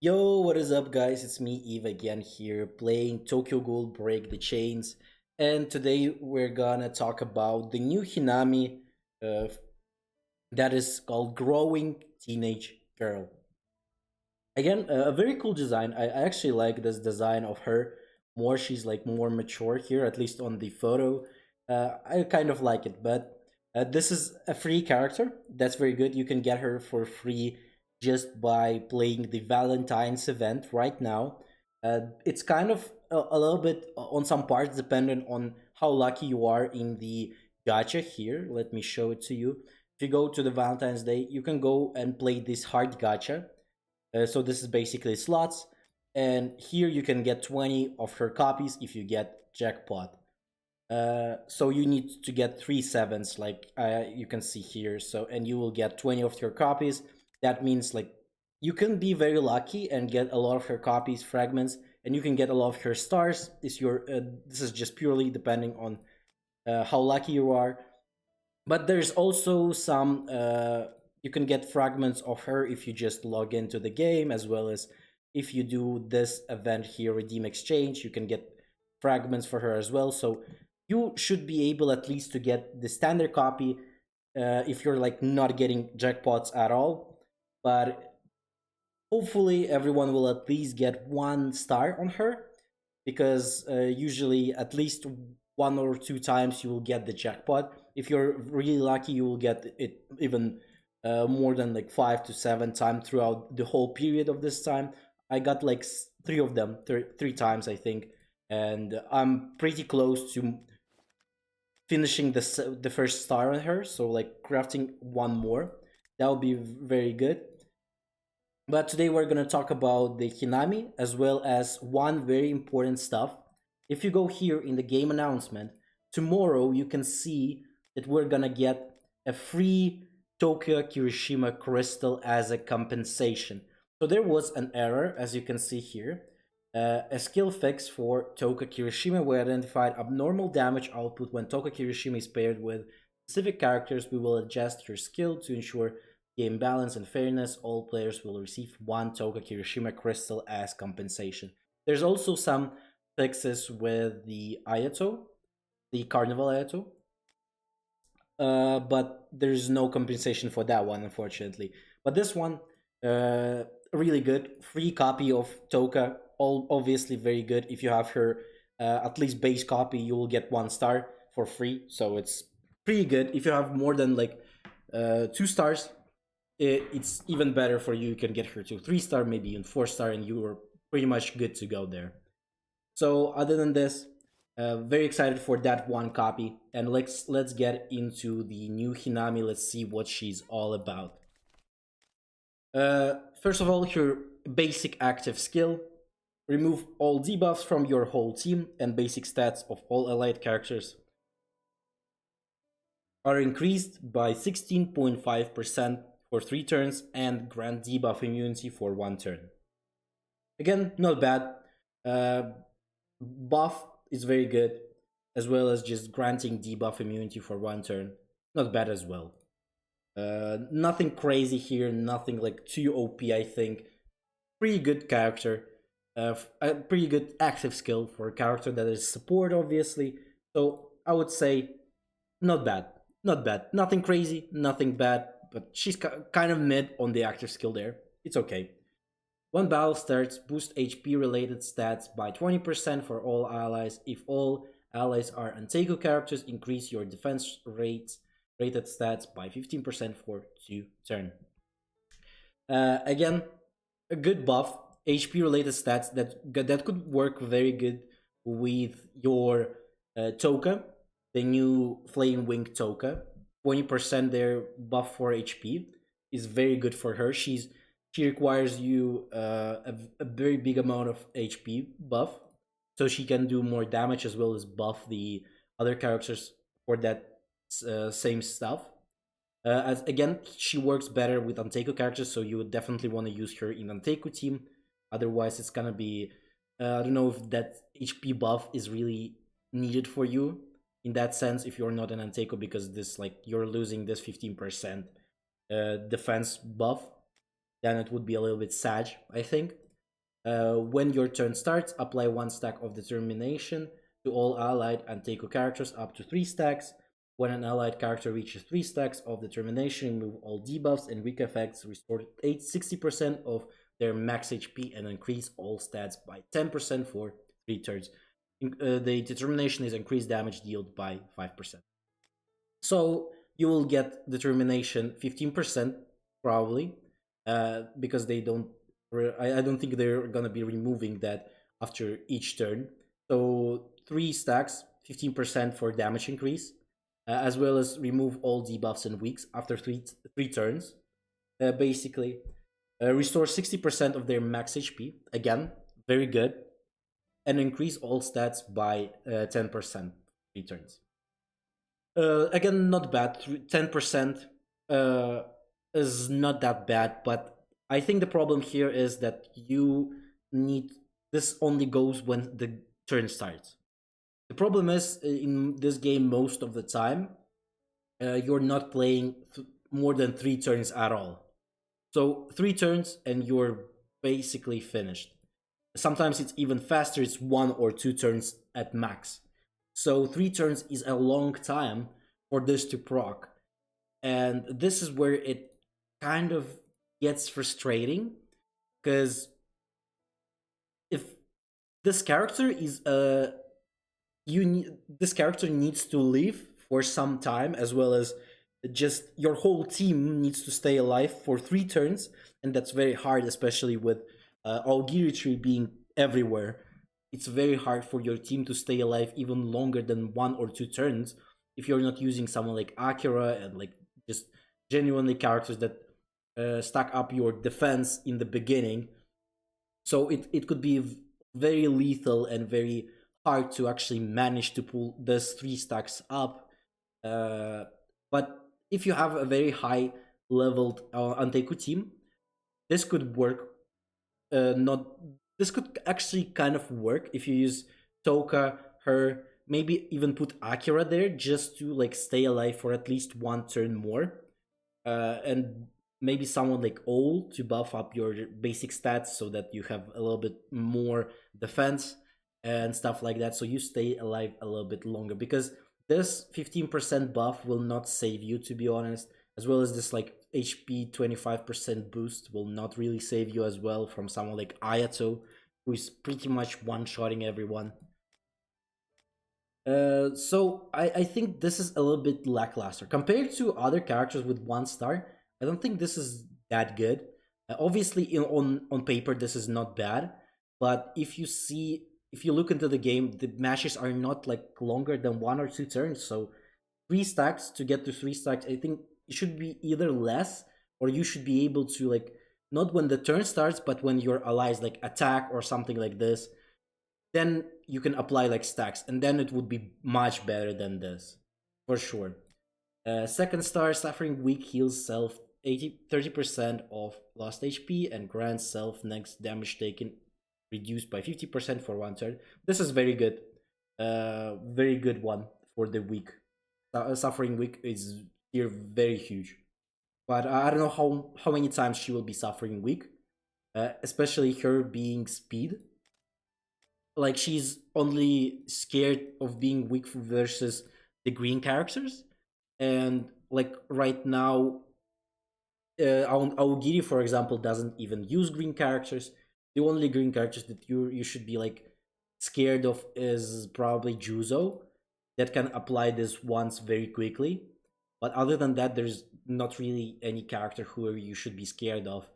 Yo, what is up, guys? It's me, Eve, again here, playing Tokyo Ghoul Break the Chains. And today we're gonna talk about the new Hinami uh, that is called Growing Teenage Girl. Again, a very cool design. I actually like this design of her more. She's like more mature here, at least on the photo. I kind of like it, but this is a free character. That's very good. You can get her for free just by playing the Valentine's event right now. It's kind of a little bit on some parts dependent on how lucky you are in the gacha here. Let me show it to you. If you go to the Valentine's Day, you can go and play this hard gacha. So this is basically slots, and here you can get 20 of her copies if you get jackpot. So you need to get three sevens, like you can see here. So and you will get 20 of her copies. That means like you can be very lucky and get a lot of her copies, fragments, and you can get a lot of her stars. This is just purely depending on how lucky you are. But there's also some you can get fragments of her if you just log into the game, as well as if you do this event here, redeem exchange, you can get fragments for her as well. So you should be able at least to get the standard copy if you're like not getting jackpots at all. But hopefully everyone will at least get 1 star on her, because usually at least 1 or 2 times you will get the jackpot. If you're really lucky, you will get it even more than like 5 to 7 times throughout the whole period of this time. I got like three of them, three times I think, and I'm pretty close to finishing the first star on her. So like crafting one more, that would be very good. But today we're going to talk about the Hinami, as well as one very important stuff. If you go here in the game announcement, tomorrow you can see that we're going to get a free Toka Kirishima crystal as a compensation. So there was an error, as you can see here. A skill fix for Toka Kirishima. We identified abnormal damage output when Toka Kirishima is paired with specific characters. We will adjust her skill to ensure game balance and fairness. All players will receive 1 Toka Kirishima crystal as compensation. There's also some fixes with the Ayato, the Carnival Ayato, but there's no compensation for that one, unfortunately. But this one, really good. Free copy of Toka, all obviously very good. If you have her at least base copy, you will get 1 star for free. So it's pretty good. If you have more than like 2 stars, it's even better for you. You can get her to 3 star, maybe even 4 star, and you are pretty much good to go there. So other than this, very excited for that one copy, and let's get into the new Hinami. Let's see what she's all about. First of all, her basic active skill: remove all debuffs from your whole team, and basic stats of all allied characters are increased by 16.5% for 3 turns and grant debuff immunity for 1 turn. Again, not bad. Buff is very good, as well as just granting debuff immunity for 1 turn. Not bad as well. Nothing crazy here, nothing like too OP, I think. Pretty good character. A pretty good active skill for a character that is support, obviously. So I would say not bad. Not bad. Nothing crazy, nothing bad, but she's kind of mid on the active skill there. It's okay. When battle starts, boost HP related stats by 20% for all allies. If all allies are Antego characters, increase your defense rated stats by 15% for 2 turns. Again, a good buff. HP related stats that could work very good with your Toka, the new Flame Wing Toka. 20% their buff for HP is very good for her. She requires you a very big amount of HP buff, so she can do more damage as well as buff the other characters for that same stuff. As again, she works better with Anteko characters, so you would definitely want to use her in Anteko team. Otherwise, it's gonna be I don't know if that HP buff is really needed for you in that sense if you're not an Anteko, because this like you're losing this 15% defense buff, then it would be a little bit sad, I think. When your turn starts, apply 1 stack of determination to all allied and Teiko characters up to 3 stacks. When an allied character reaches 3 stacks of determination, remove all debuffs and weak effects, restore 60% of their max HP, and increase all stats by 10% for 3 turns. The determination is increased damage dealt by 5%. So you will get determination 15% probably, because they don't. I don't think they're gonna be removing that after each turn. So 3 stacks, 15% for damage increase, as well as remove all debuffs and weaks after three turns. Basically, restore 60% of their max HP. Again, very good, and increase all stats by 10% 3 turns. Again, not bad. 10% uh, is not that bad, but I think the problem here is that you need this only goes when the turn starts. The problem is in this game most of the time you're not playing more than 3 turns at all. So 3 turns and you're basically finished. Sometimes it's even faster. It's 1 or 2 turns at max. So 3 turns is a long time for this to proc, and this is where it kind of gets frustrating because if this character is this character needs to live for some time, as well as just your whole team needs to stay alive for 3 turns, and that's very hard, especially with Aogiri tree being everywhere. It's very hard for your team to stay alive even longer than 1 or 2 turns if you're not using someone like Akira and like just genuinely characters that stack up your defense in the beginning. So it could be very lethal and very hard to actually manage to pull those 3 stacks up. But if you have a very high leveled Anteku team, this could work. Not this could actually kind of work if you use Toka, her, maybe even put Akira there just to like stay alive for at least 1 turn more, and maybe someone like Ol to buff up your basic stats so that you have a little bit more defense and stuff like that, so you stay alive a little bit longer, because this 15% buff will not save you, to be honest, as well as this like HP 25% boost will not really save you as well from someone like Ayato, who is pretty much one-shotting everyone. So I think this is a little bit lackluster compared to other characters with 1 star. I don't think this is that good. Obviously, on paper, this is not bad, but if you look into the game, the matches are not like longer than 1 or 2 turns. So 3 stacks to get to 3 stacks, I think it should be either less, or you should be able to like not when the turn starts, but when your allies like attack or something like this, then you can apply like stacks, and then it would be much better than this, for sure. Second star, Suffering Weak heals self 30% of lost HP and grants self next damage taken reduced by 50% for 1 turn. This is very good. Very good one for the weak. Suffering Weak is here very huge. But I don't know how many times she will be Suffering Weak, especially her being speed. Like she's only scared of being weak versus the green characters, and like right now Aogiri, for example, doesn't even use green characters. The only green characters that you should be like scared of is probably Juzo, that can apply this once very quickly. But other than that, there's not really any character who you should be scared of,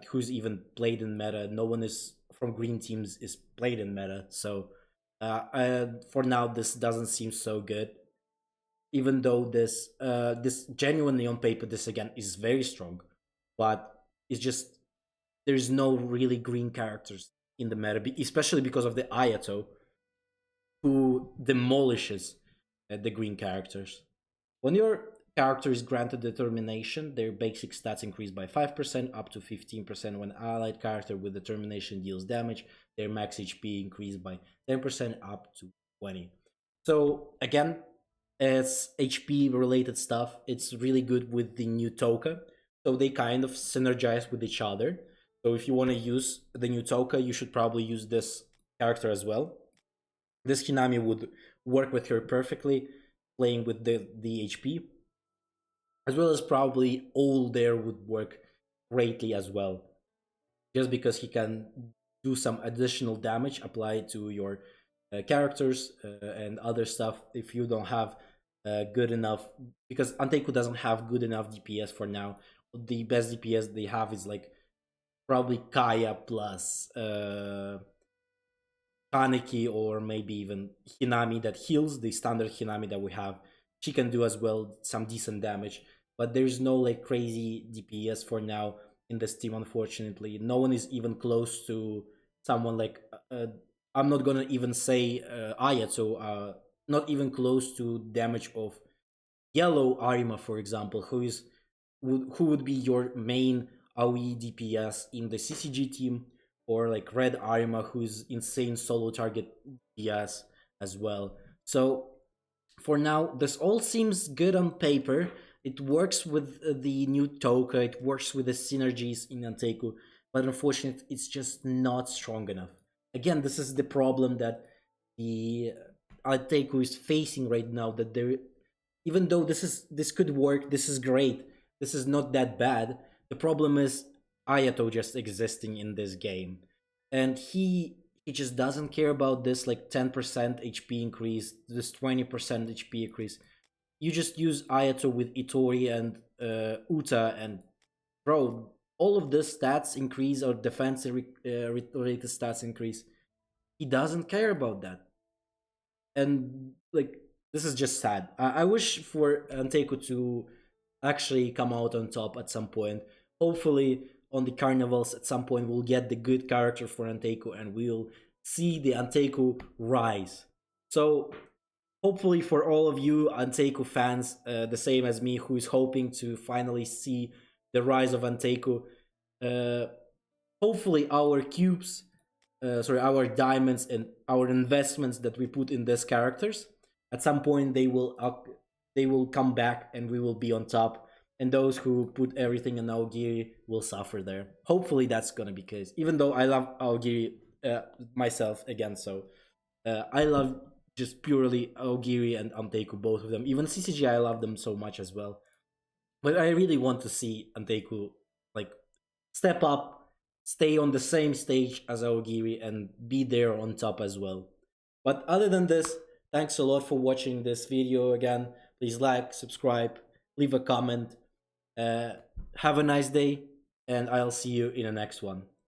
who's even played in meta. No one is from green teams is played in meta. So for now, this doesn't seem so good. Even though this genuinely on paper, this again is very strong, but it's just there's no really green characters in the meta, especially because of the Ayato, who demolishes the green characters. When your character is granted determination, their basic stats increase by 5% up to 15%. When allied character with determination deals damage, their max HP increased by 10% up to 20. So again, it's HP related stuff. It's really good with the new Toka. So they kind of synergize with each other. So if you want to use the new Toka, you should probably use this character as well. This Hinami would work with her perfectly, playing with the HP, as well as probably all there would work greatly as well, just because he can do some additional damage applied to your characters and other stuff if you don't have good enough, because Anteku doesn't have good enough DPS for now. The best DPS they have is like probably Kaya plus Kaneki, or maybe even Hinami that heals, the standard Hinami that we have. She can do as well some decent damage, but there's no like crazy DPS for now in this team, unfortunately. No one is even close to someone like I'm not gonna even say Ayato, not even close to damage of yellow Arima, for example, who would be your main AoE DPS in the CCG team, or like red Arima, who's insane solo target DPS as well. So for now, this all seems good on paper. It works with the new Toka, it works with the synergies in Anteku, but unfortunately, it's just not strong enough. Again, this is the problem that the Anteku is facing right now. That there, even though this could work, this is great. This is not that bad. The problem is Ayato just existing in this game, and he just doesn't care about this like 10% HP increase, this 20% HP increase. You just use Ayato with Itori and Uta, and bro, all of the stats increase or defense related stats increase. He doesn't care about that, and like this is just sad. I wish for Anteku to actually come out on top at some point. Hopefully, on the carnivals at some point, we'll get the good character for Anteku, and we'll see the Anteku rise. So hopefully for all of you Anteku fans, the same as me, who is hoping to finally see the rise of Anteku, uh, hopefully our cubes, our diamonds and our investments that we put in these characters, at some point they will come back and we will be on top. And those who put everything in Aogiri will suffer there. Hopefully that's gonna be the case. Even though I love Aogiri myself again, so I love just purely Aogiri and Anteku, both of them. Even CCG, I love them so much as well. But I really want to see Anteku like step up, stay on the same stage as Aogiri, and be there on top as well. But other than this, thanks a lot for watching this video again. Please like, subscribe, leave a comment. Have a nice day, and I'll see you in the next one.